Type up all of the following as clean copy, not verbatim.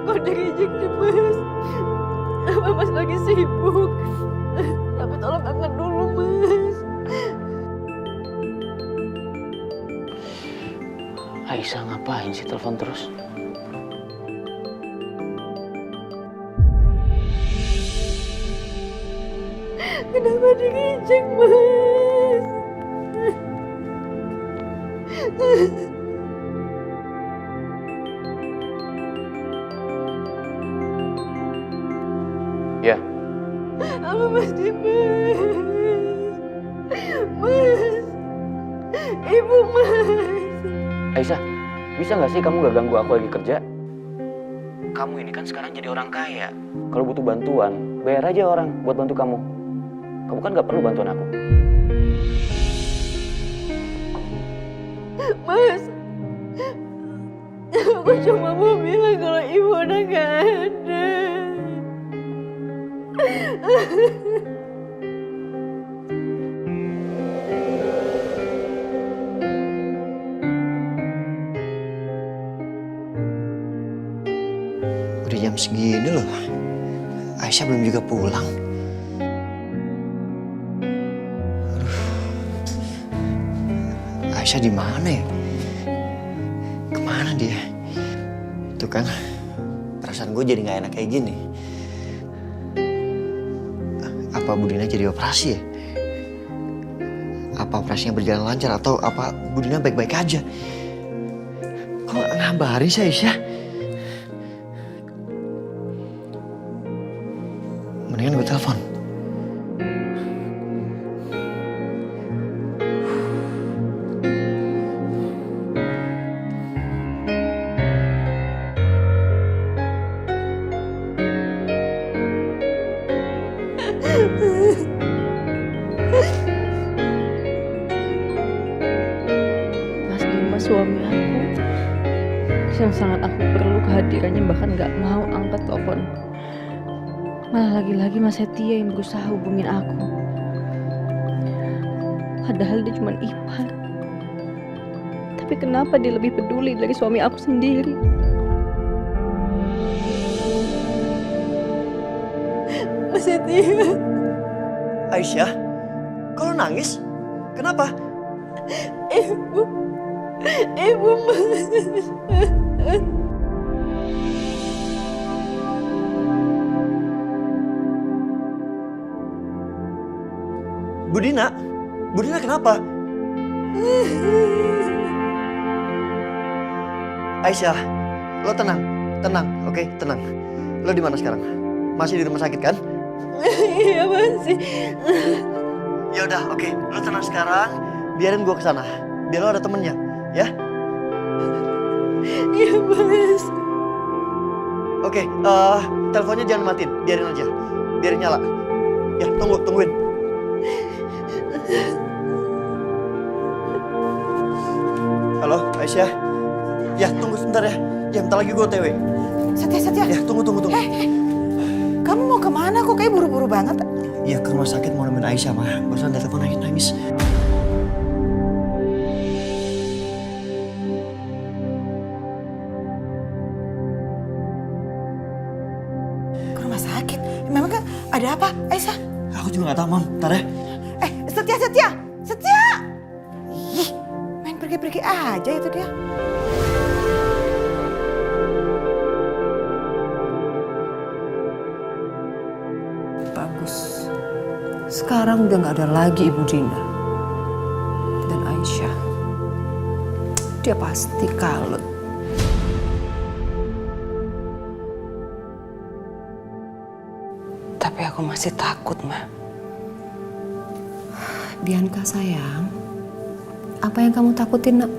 Kok dirijek nih, Mas? Apa Mas lagi sibuk? Tapi tolong angkat dulu, Mas. Aisyah ngapain sih telepon terus? Kenapa dirijek, Mas? Ya, Apa Mas Dimas? Mas, Ibu Mas. Aisyah, bisa nggak sih kamu gak ganggu aku lagi kerja? Kamu ini kan sekarang jadi orang kaya. Kalau butuh bantuan, bayar aja orang buat bantu kamu. Kamu kan gak perlu bantuan aku. Mas, aku cuma mau bilang kalau Ibu udah gak ada. Udah jam segini loh. Aisyah belum juga pulang. Aduh. Aisyah di mana ya? Kemana dia? Tuh kan, perasaan gue jadi nggak enak kayak gini. Apa Bu Dina jadi operasi ya? Apa operasinya berjalan lancar atau apa Bu Dina baik-baik aja? Kok nggak ngabarin sih Aisyah? Mendingan gue telepon. Mas Dimas suami aku yang sangat aku perlu kehadirannya, bahkan gak mau angkat telepon. Malah lagi-lagi Mas Setia yang berusaha hubungin aku. Padahal dia cuma ipar. Tapi kenapa dia lebih peduli dari suami aku sendiri? Mas Setia. Aisyah, kok lo nangis? Kenapa? Ibu Mas. Bu Dina? Bu Dina kenapa? Aisyah, lo tenang, oke, tenang. Lo di mana sekarang? Masih di rumah sakit kan? Iya masih. Ya udah, oke, lo tenang sekarang. Biarin gue kesana, biar lo ada temennya, ya? Iya Mas. Oke, teleponnya jangan matiin, biarin aja, biarin nyala. Ya, tungguin. Halo, Aisyah. Ya, tunggu sebentar ya. Ya, bentar lagi gue OTW. Setia. Ya, tunggu. Kamu mau kemana kok? Kayak buru-buru banget. Ya, ke rumah sakit mau nemenin Aisyah, mah. Barusan ada telepon nangis. Ke rumah sakit? Memang kan ada apa, Aisyah? Aku juga gak tahu, Mam. Ntar ya. Setia! Ih, main pergi-pergi aja itu dia. Bagus. Sekarang udah gak ada lagi Ibu Dina. Dan Aisyah. Dia pasti kalut. Tapi aku masih takut, Ma. Bianca sayang, apa yang kamu takutin, Nak?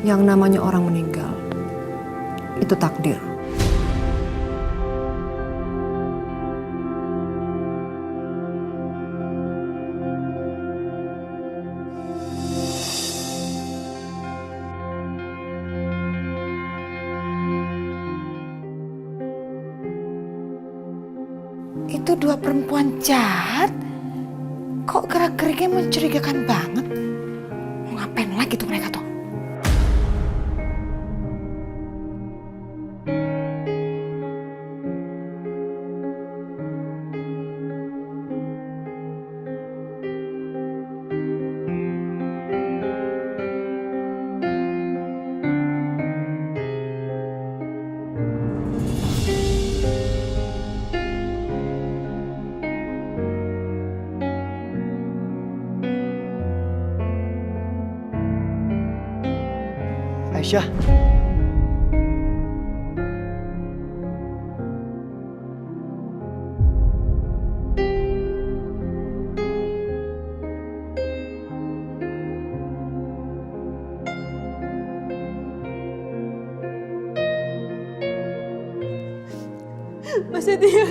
Yang namanya orang meninggal, itu takdir. Itu dua perempuan jahat. Kok gerak-geriknya mencurigakan banget? Mau ngapain lagi tuh mereka tuh? Aisyah. Mas Setia.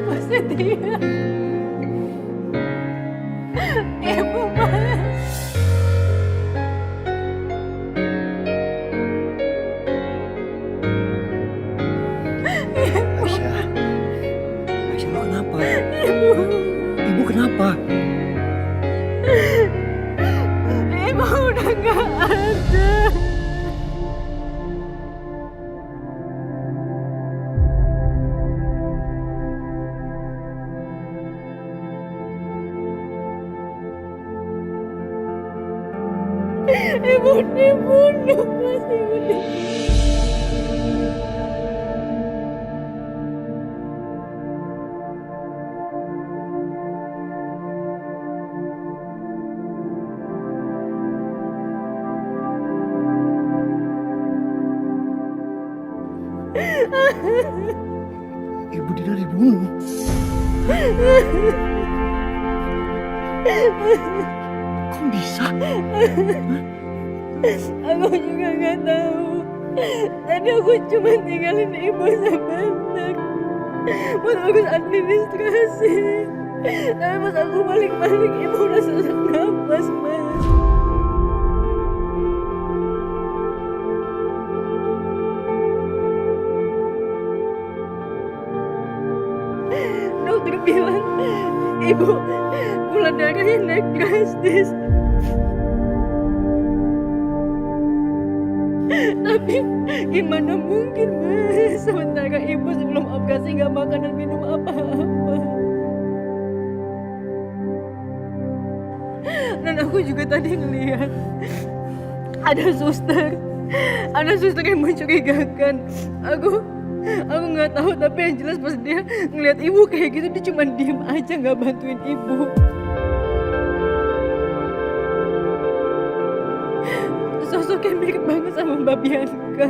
Mas Setia. Ibu Mas. Aisyah. Aisyah, lo kenapa? Ibu kenapa? Ibu udah gak ada. Ibu dibunuh, Mas. Ibu dibunuh. Ibu Dina dibunuh. Kok bisa? Aku juga gak tahu. Tadi aku cuma tinggalin ibu sebentar buat urus administrasi. Tapi pas aku balik-balik ibu udah sesak nafas, Mas. Dokter bilang ibu gula darahnya naik drastis. Tapi gimana mungkin, Mas? Sementara ibu sebelum operasi gak makan dan minum apa-apa. Dan aku juga tadi ngeliat ada suster yang mencurigakan. Aku nggak tahu, tapi yang jelas pas dia ngeliat ibu kayak gitu dia cuma diem aja nggak bantuin ibu. Sosoknya mirip banget sama Mbak Bianca.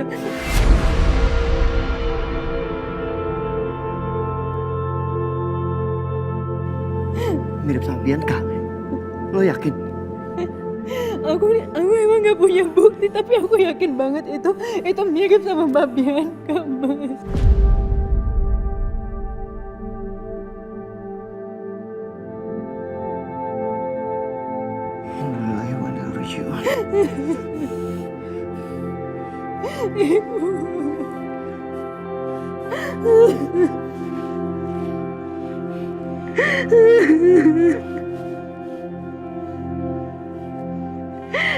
Mirip sama Bianca. Lo yakin? Aku emang nggak punya bukti, tapi aku yakin banget itu mirip sama Mbak Bianca, Mas. Innalillahi wa inna ilaihi raji'un. Ibu.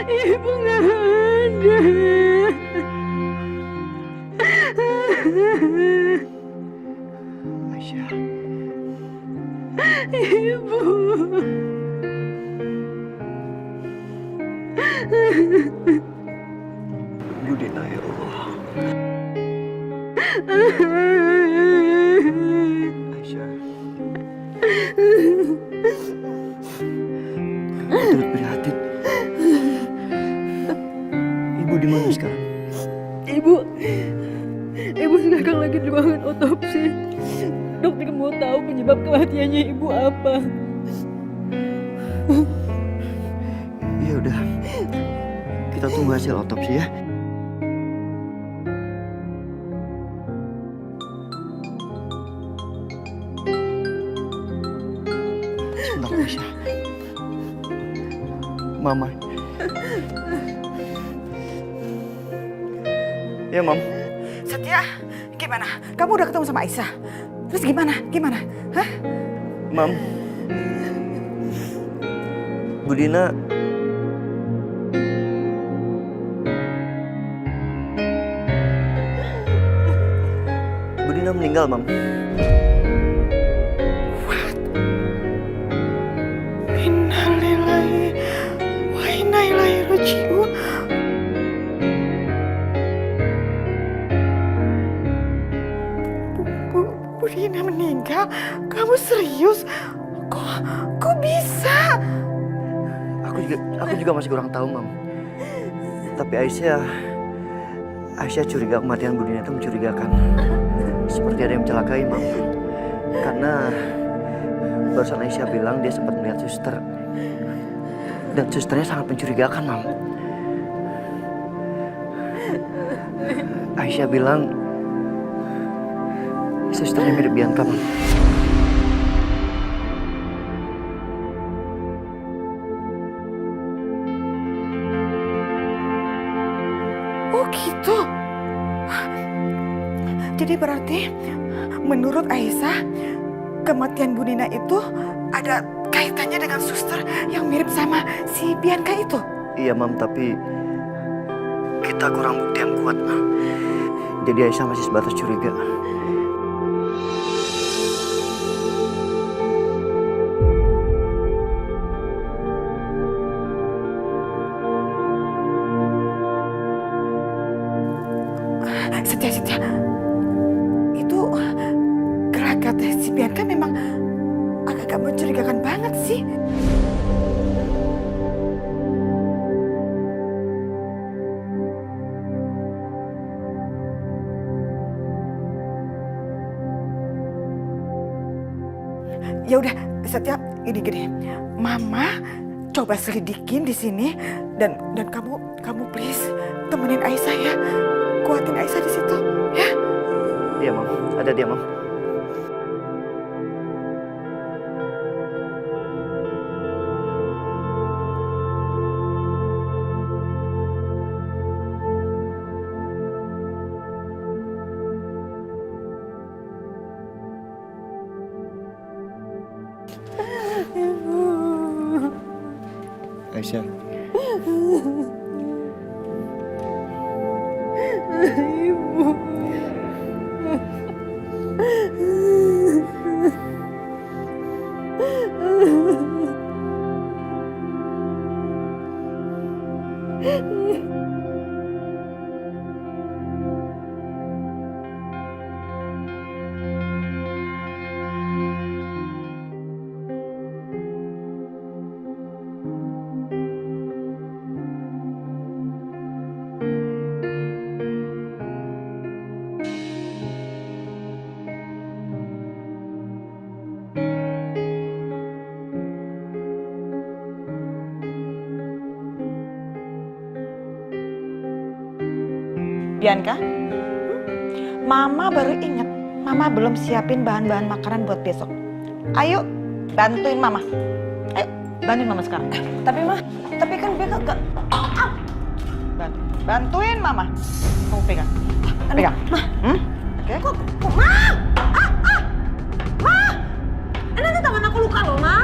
Ibu nggak ada. Aisyah. Ibu. Ibu Dina, ya Allah. Aisyah. Aku turut prihatin. Ibu di mana sekarang? Ibu sekarang lagi di ruangan otopsi. Dokter mau tahu penyebab kematiannya ibu apa. Ya udah, kita tunggu hasil otopsi ya. Sebentar, Aisyah. Mama. Ya, Mam. Setia, gimana? Kamu udah ketemu sama Aisyah? Terus gimana? Gimana? Hah? Mam. Bu Dina meninggal, Mam. Innalillahi wa inna ilaihi raji'un. Bu Dina meninggal? Kamu serius? Kok bisa? Aku juga masih kurang tahu, Mam. Tapi Aisyah curiga kematian Bu Dina itu mencurigakan. Seperti ada yang mencelakai, Mam. Karena barusan Aisyah bilang dia sempat melihat suster. Dan susternya sangat mencurigakan, Mam. Aisyah bilang susternya mirip Bianca, Mam. Oh gitu. Jadi berarti menurut Aisyah kematian Bu Nina itu ada kaitannya dengan suster yang mirip sama si Bianca itu? Iya, Mam, tapi kita kurang bukti yang kuat, Mam. Jadi Aisyah masih sebatas curiga. Setia. Itu gelagat si Bianca memang agak mencurigakan banget sih. Ya udah, Setia, ini gini. Mama coba selidikin di sini dan kamu please temenin Aisyah ya. Kuatin Aisyah di situ, ya. Iya, Mam. Ada dia, Mam. Aisyah. Bianca, Mama baru inget, Mama belum siapin bahan-bahan makanan buat besok. Ayo, bantuin Mama. Ayo, bantuin Mama sekarang. Tapi kan Bianca gak... Bantuin Mama. Kamu pegang. Pegang. Oke. Kok, Ma? Ma! Nanti tangan aku luka loh, Ma.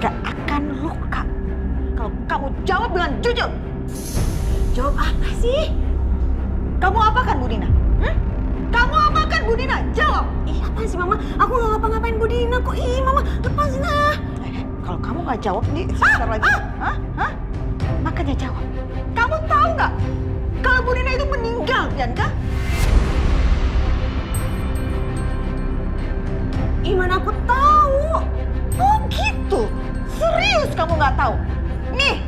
Gak akan luka kalau kamu jawab dengan jujur. Jawab apa sih? Kamu apakan Bu Dina? Kamu apakan Bu Dina? Jawab. Ih, apaan sih, Mama? Aku gak ngapa-ngapain Bu Dina kok. Ih, Mama, lepasin ah. Kalau kamu gak jawab nih sebentar lagi. Makanya jawab. Kamu tahu nggak kalau Bu Dina itu meninggal, Bianca? Gimana aku tahu? Oh gitu. Serius kamu nggak tahu? Nih,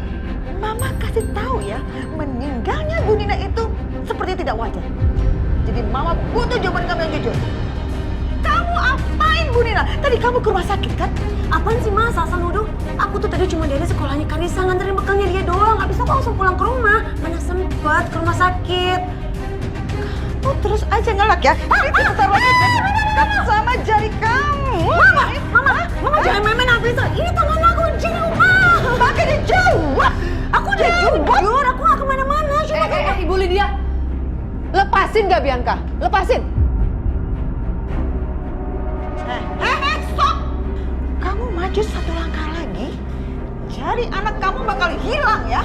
Mama kasih tahu ya, meninggalnya Bu Nina itu seperti tidak wajar. Jadi Mama butuh jawaban kamu yang jujur. Kamu Kamu apain Bu Nina? Tadi kamu ke rumah sakit kan? Apaan sih Mas, asal nuduh? Aku tuh tadi cuma dari sekolahnya Karisa nganterin bekalnya dia doang. Habis itu aku langsung pulang ke rumah. Mana sempet ke rumah sakit. Oh, terus aja ngelak ya. Itu bentar lagi kan sama jari kamu. Mama jangan main-main habis itu. Ini tangan aku jiwa. Makanya jawab. Aku udah jujur, Aku gak kemana-mana. Cuma Ibu Lydia. Lepasin gak Bianca? Lepasin. stop. Kamu maju satu langkah lagi, jari anak kamu bakal hilang ya.